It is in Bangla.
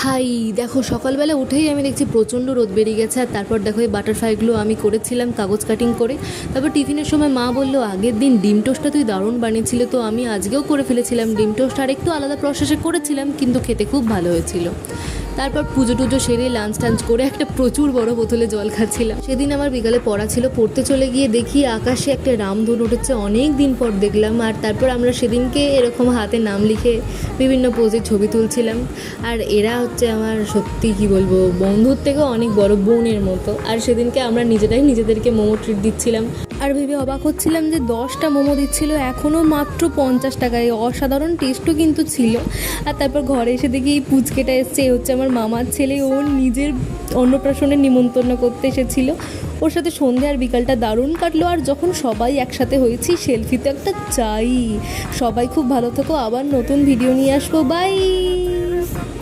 হাই দেখো, সকালবেলা উঠেই আমি দেখছি প্রচণ্ড রোদ বেরিয়ে গেছে। আর তারপর দেখো এই বাটারফ্লাইগুলো আমি করেছিলাম কাগজ কাটিং করে। তারপর টিফিনের সময় মা বললো আগের দিন ডিম টোস্টটা তুই দারুণ বানিয়েছিলে, তো আমি আজকেও করে ফেলেছিলাম ডিম টোস্ট। আর একটু আলাদা প্রসেসে করেছিলাম, কিন্তু খেতে খুব ভালো হয়েছিল। তারপর পুজো টুজো সেরে লাঞ্চ টাঞ্চ করে একটা প্রচুর বড় বোতলে জল খাচ্ছিলাম। সেদিন আমার বিকালে পড়া ছিল, পড়তে চলে গিয়ে দেখি আকাশে একটা রামধনু উঠেছে, অনেক দিন পর দেখলাম। আর তারপর আমরা সেদিনকে এরকম হাতে নাম লিখে বিভিন্ন পোজে ছবি তুলছিলাম। আর এরা হচ্ছে আমার সত্যি কি বলবো, বন্ধুর থেকেও অনেক বড় বোনের মতো। আর সেদিনকে আমরা নিজেরাই নিজেদেরকে মোমো ট্রিট দিচ্ছিলাম। আর ভেবে অবাক হচ্ছিলাম যে 10টা মোমো দিচ্ছিল এখনও মাত্র 50 টাকায়। অসাধারণ টেস্টও কিন্তু ছিল। আর তারপর ঘরে এসে দেখি এই পুচকেটা এসছে, এ হচ্ছে আমার মামার ছেলে। ওর নিজের অন্নপ্রাশনের নিমন্ত্রণ করতে এসেছিলো। ওর সাথে সন্ধে আর বিকালটা দারুণ কাটলো। আর যখন সবাই একসাথে হয়েছি, সেলফি তো একটা চাই। সবাই খুব ভালো থেকো, আবার নতুন ভিডিও নিয়ে আসবো। বাই।